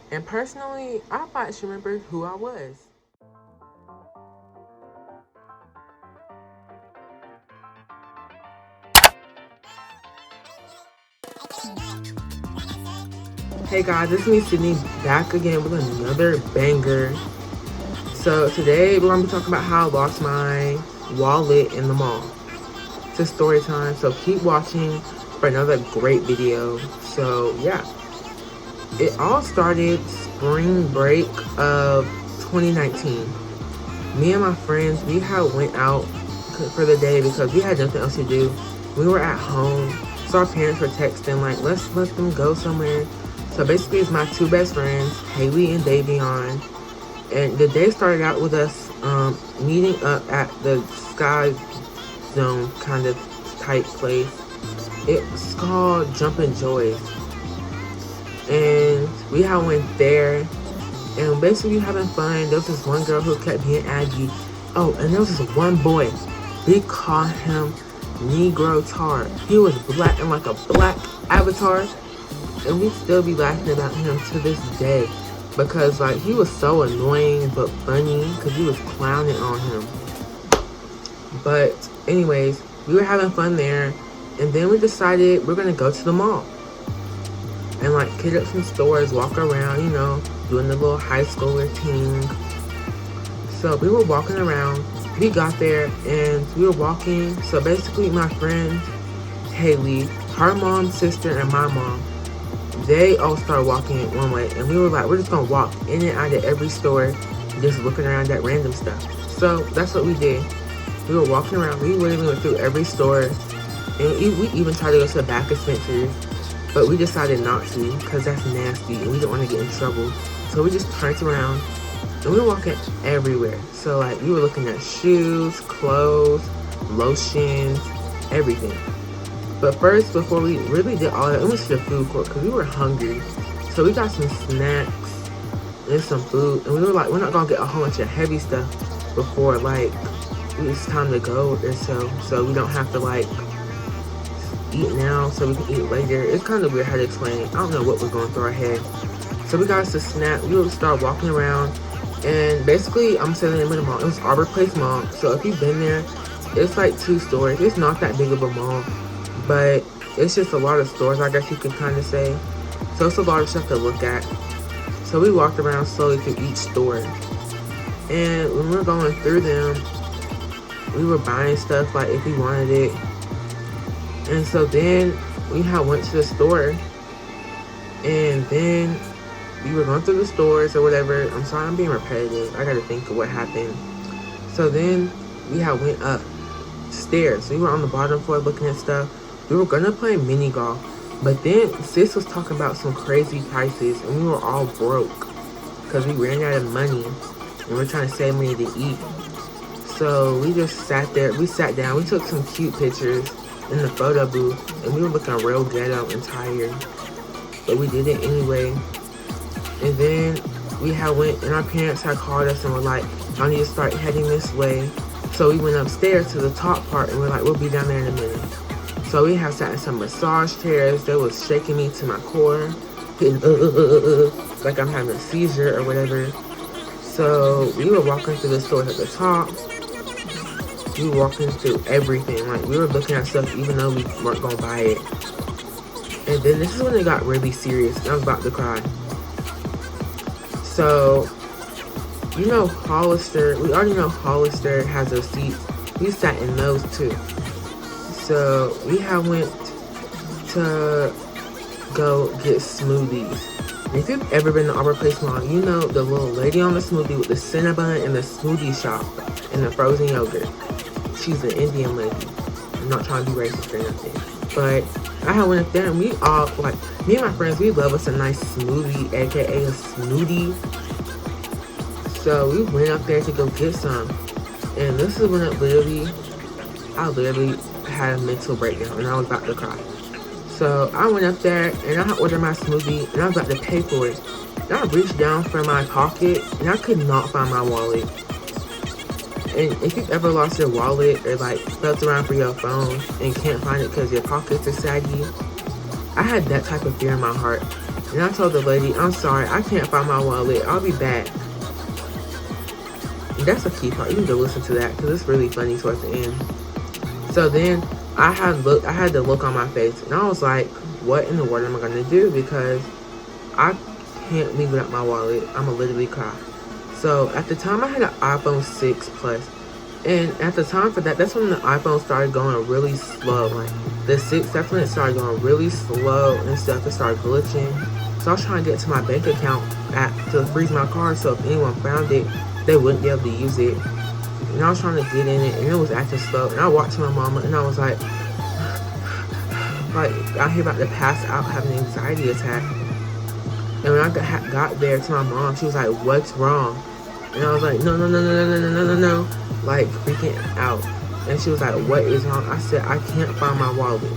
And personally, I thought she remembered who I was. Hey guys, it's me Sydney back again with another banger. So today we're going to be talking about how I lost my wallet in the mall. It's story time, so keep watching for another great video. So yeah, it all started spring break of 2019. Me and my friends, we had went out for the day because we had nothing else to do. We were at home, so our parents were texting like, let's let them go somewhere. So basically it's my two best friends, Haley and Davion. And the day started out with us meeting up at the Sky Zone kind of type place. It's called Jumpin' Joys. And we had went there and basically we having fun. There was this one girl who kept being aggy. Oh, and there was this one boy. We called him Negro Tar. He was black and like a black avatar. And we still be laughing about him to this day. Because like he was so annoying but funny because he was clowning on him. But anyways, we were having fun there. And then we decided we're going to go to the mall. And like hit up some stores, walk around, you know, doing the little high schooler thing. So we were walking around. We got there and we were walking. So basically my friend Haley, her mom, sister, and my mom, they all started walking one way. And we were like, we're just going to walk in and out of every store, just looking around at random stuff. So that's what we did. We were walking around. We literally went through every store. And we even tried to go to the back of Spencer's. But we decided not to because that's nasty and we didn't want to get in trouble. So we just turned around and we were walking everywhere. So like we were looking at shoes, clothes, lotions, everything. But first, before we really did all that, we went to the food court because we were hungry. So we got some snacks and some food. And we were like, we're not going to get a whole bunch of heavy stuff before like it's time to go or so we don't have to like eat now so we can eat later. It's kind of weird how to explain it. I don't know what was going through our head. So we got us a snack. We would start walking around. And basically, I'm saying the name of the mall. It was Arbor Place Mall. So if you've been there, it's like 2 stores. It's not that big of a mall. But it's just a lot of stores, I guess you could kind of say. So it's a lot of stuff to look at. So we walked around slowly through each store. And when we were going through them, we were buying stuff like if we wanted it. And so then we had went to the store. And then we were going through the stores or whatever. I'm sorry, I'm being repetitive. I gotta think of what happened. So then we had went upstairs. We were on the bottom floor looking at stuff. We were gonna play mini golf, but then sis was talking about some crazy prices and we were all broke because we ran out of money and we're trying to save money to eat. So we just sat there, we sat down, we took some cute pictures in the photo booth and we were looking real ghetto and tired, but we did it anyway. And then we had went and our parents had called us and were like, y'all need to start heading this way. So we went upstairs to the top part and we're like, we'll be down there in a minute. So we have sat in some massage chairs that was shaking me to my core, hitting like I'm having a seizure or whatever. So we were walking through the stores at the top. We were walking through everything. Like we were looking at stuff even though we weren't gonna buy it. And then this is when it got really serious and I was about to cry. So, you know Hollister, we already know Hollister has those seats. We sat in those too. So we had went to go get smoothies. If you've ever been to Arbor Place Mall, you know the little lady on the smoothie with the Cinnabon and the smoothie shop and the frozen yogurt. She's an Indian lady. I'm not trying to be racist or nothing. But I had went up there and we all, like, me and my friends, we love us a nice smoothie, aka a smoothie. So we went up there to go get some. And this is when I literally had a mental breakdown and I was about to cry. So I went up there and I ordered my smoothie and I was about to pay for it. And I reached down for my pocket and I could not find my wallet. And if you've ever lost your wallet or like felt around for your phone and can't find it because your pockets are saggy, I had that type of fear in my heart. And I told the lady, I'm sorry, I can't find my wallet. I'll be back. And that's a key part. You need to listen to that because it's really funny towards the end. So then I had the look on my face, and I was like, what in the world am I gonna do? Because I can't leave without my wallet. I'ma literally cry. So at the time I had an iPhone 6 Plus. And at the time for that, that's when the iPhone started going really slow. Like the 6, that's when it started going really slow and stuff. It started glitching. So I was trying to get to my bank account to freeze my card, so if anyone found it, they wouldn't be able to use it. And I was trying to get in it, and it was acting slow. And I walked to my mama, and I was like out here about to pass out, having an anxiety attack. And when I got there to my mom, she was like, what's wrong? And I was like, no, like freaking out. And she was like, what is wrong? I said, I can't find my wallet.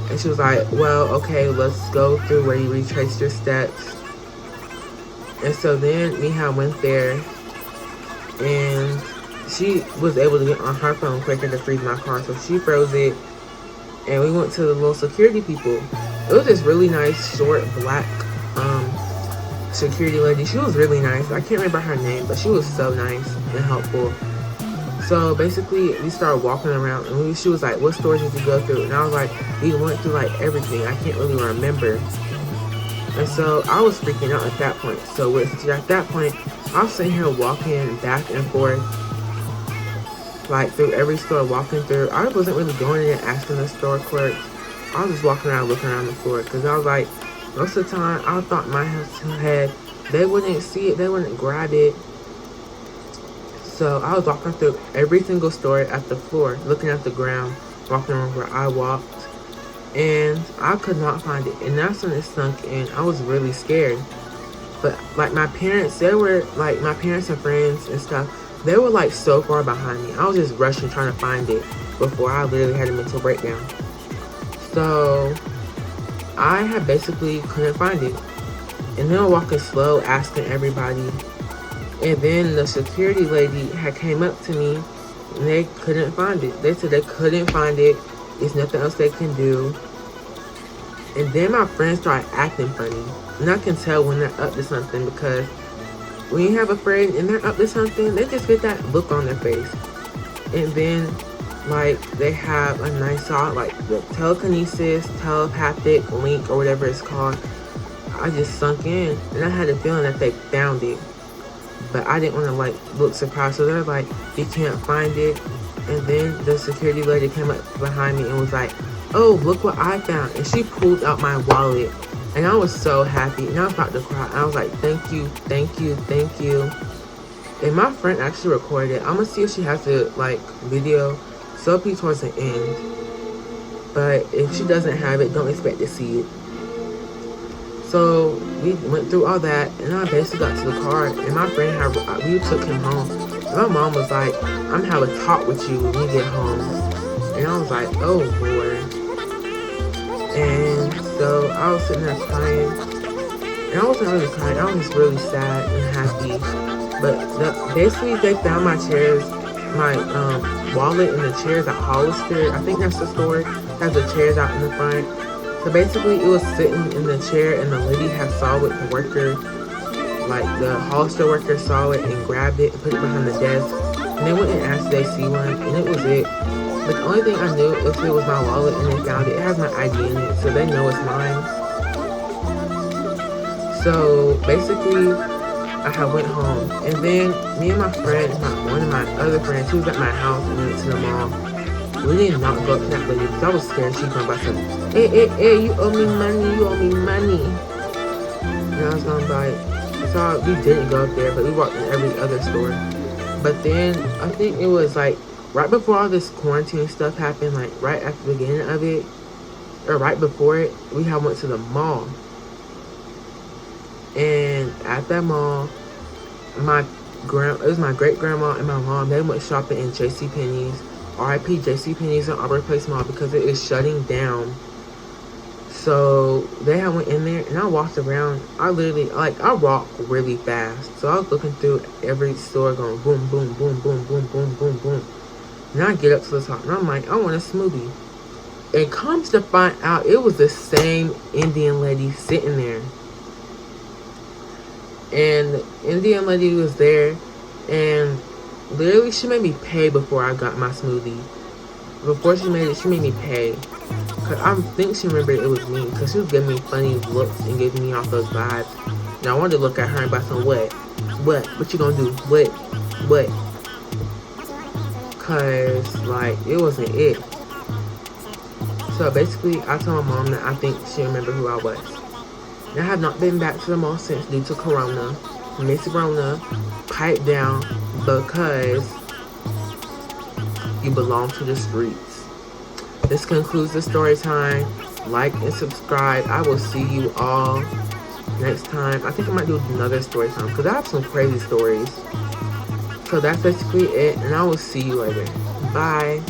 And she was like, well, okay, let's go through where you retrace your steps. And so then Mija went there, and she was able to get on her phone quicker to freeze my card, so she froze it. And we went to the little security people. It was this really nice, short, black security lady. She was really nice. I can't remember her name, but she was so nice and helpful. So basically, we started walking around, and she was like, what stores did you go through? And I was like, we went through like everything. I can't really remember. And so I was freaking out at that point. So at that point, I was sitting here walking back and forth, like through every store, walking through. I wasn't really going in and asking the store clerks. I was just walking around, looking around the store, because I was like, most of the time, I thought my head, they wouldn't see it, they wouldn't grab it. So I was walking through every single store at the floor, looking at the ground, walking around where I walked, and I could not find it. And that's when it sunk in. I was really scared. But like my parents, my parents and friends and stuff, they were like so far behind me. I was just rushing trying to find it before I literally had a mental breakdown. So I had basically couldn't find it. And then I'm walking slow, asking everybody. And then the security lady had came up to me, and they couldn't find it. They said they couldn't find it. There's nothing else they can do. And then my friends started acting funny. And I can tell when they're up to something, because when you have a friend and they're up to something, they just get that look on their face. And then like they have a nice song, like the telekinesis, telepathic link, or whatever it's called. I just sunk in, and I had a feeling that they found it, but I didn't want to like look surprised. So they're like, you can't find it. And then the security lady came up behind me and was like, oh, look what I found. And she pulled out my wallet, and I was so happy, and I was about to cry. I was like, thank you, thank you, thank you. And my friend actually recorded it. I'm gonna see if she has the like video. So it'll be towards the end, but if she doesn't have it, don't expect to see it. So we went through all that, and I basically got to the car, and my friend we took him home. And my mom was like, I'm having a talk with you when you get home. And I was like, oh Lord. And so I was sitting there crying, and I wasn't really crying, I was really sad and happy. But basically they found my chairs, my wallet and the chairs at Hollister. I think that's the store that has the chairs out in the front. So basically it was sitting in the chair, and the lady had saw it, the worker, like the Hollister worker saw it and grabbed it and put it behind the desk. And they went and asked if they see one, and it was it. But the only thing I knew if it was my wallet, and they found it, it has my ID in it, so they know it's mine. So basically I had went home, and then me and my friend, one of my other friends, who was at my house, and we went to the mall. We did not go to that lady because I was scared she was gonna buy something. Hey, you owe me money, you owe me money. And I was gonna buy it. So we didn't go up there, but we walked in every other store. But then I think it was like right before all this quarantine stuff happened, like right at the beginning of it, or right before it, we had went to the mall. And at that mall, it was my great grandma and my mom. They went shopping in JCPenney's. RIP JCPenney's and Auburn Place Mall, because it is shutting down. So they had went in there, and I walked around. I literally, like, I walk really fast. So I was looking through every store, going boom, boom, boom, boom, boom, boom, boom, boom. And I get up to the top, and I'm like, I want a smoothie. And comes to find out, it was the same Indian lady sitting there. And the Indian lady was there, and literally she made me pay before I got my smoothie. Before she made it, she made me pay. Cause I think she remembered it was me, cause she was giving me funny looks and giving me off those vibes. And I wanted to look at her and be like, what you gonna do? What? Cause like it wasn't it. So basically, I told my mom that I think she remembered who I was. And I have not been back to the mall since due to Corona. Miss Rona, pipe down because you belong to the streets. This concludes the story time. Like and subscribe. I will see you all next time. I think I might do another story time because I have some crazy stories. So that's basically it, and I will see you later. Bye.